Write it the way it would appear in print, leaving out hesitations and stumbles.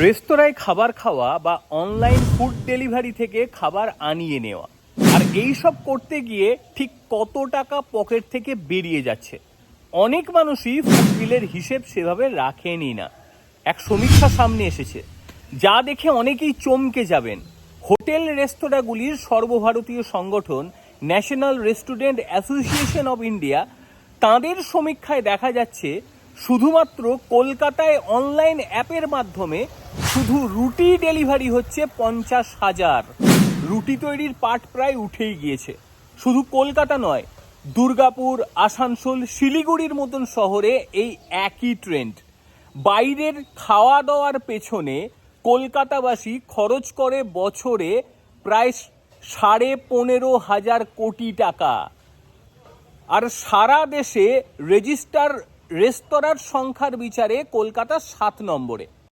রেস্তোরাঁয় খাবার খাওয়া বা অনলাইন ফুড ডেলিভারি থেকে খাবার আনিয়ে নেওয়া, আর এই সব করতে গিয়ে ঠিক কত টাকা পকেট থেকে বেরিয়ে যাচ্ছে। অনেক মানুষই ফুড বিলের হিসেব সেভাবে রাখেনই না। এক সমীক্ষা সামনে এসেছে, যা দেখে অনেকেই চমকে যাবেন। হোটেল রেস্তোরাঁগুলির সর্বভারতীয় সংগঠন national restaurant association of India, তাদের সমীক্ষায় দেখা যাচ্ছে শুধুমাত্র কলকাতায় অনলাইন অ্যাপের মাধ্যমে শুধু রুটি ডেলিভারি হচ্ছে 50,000। রুটি তৈরির পাট প্রায় উঠেই গিয়েছে। শুধু কলকাতা নয়, দুর্গাপুর, আসানসোল, শিলিগুড়ির মতন শহরে এই একই ট্রেন্ড। বাইরের খাওয়া দাওয়ার পেছনে কলকাতাবাসী খরচ করে বছরে প্রায় 15,500 কোটি টাকা। আর সারা দেশে রেজিস্টার রেস্তোরাঁর সংখ্যার বিচারে কলকাতা 7 নম্বরে।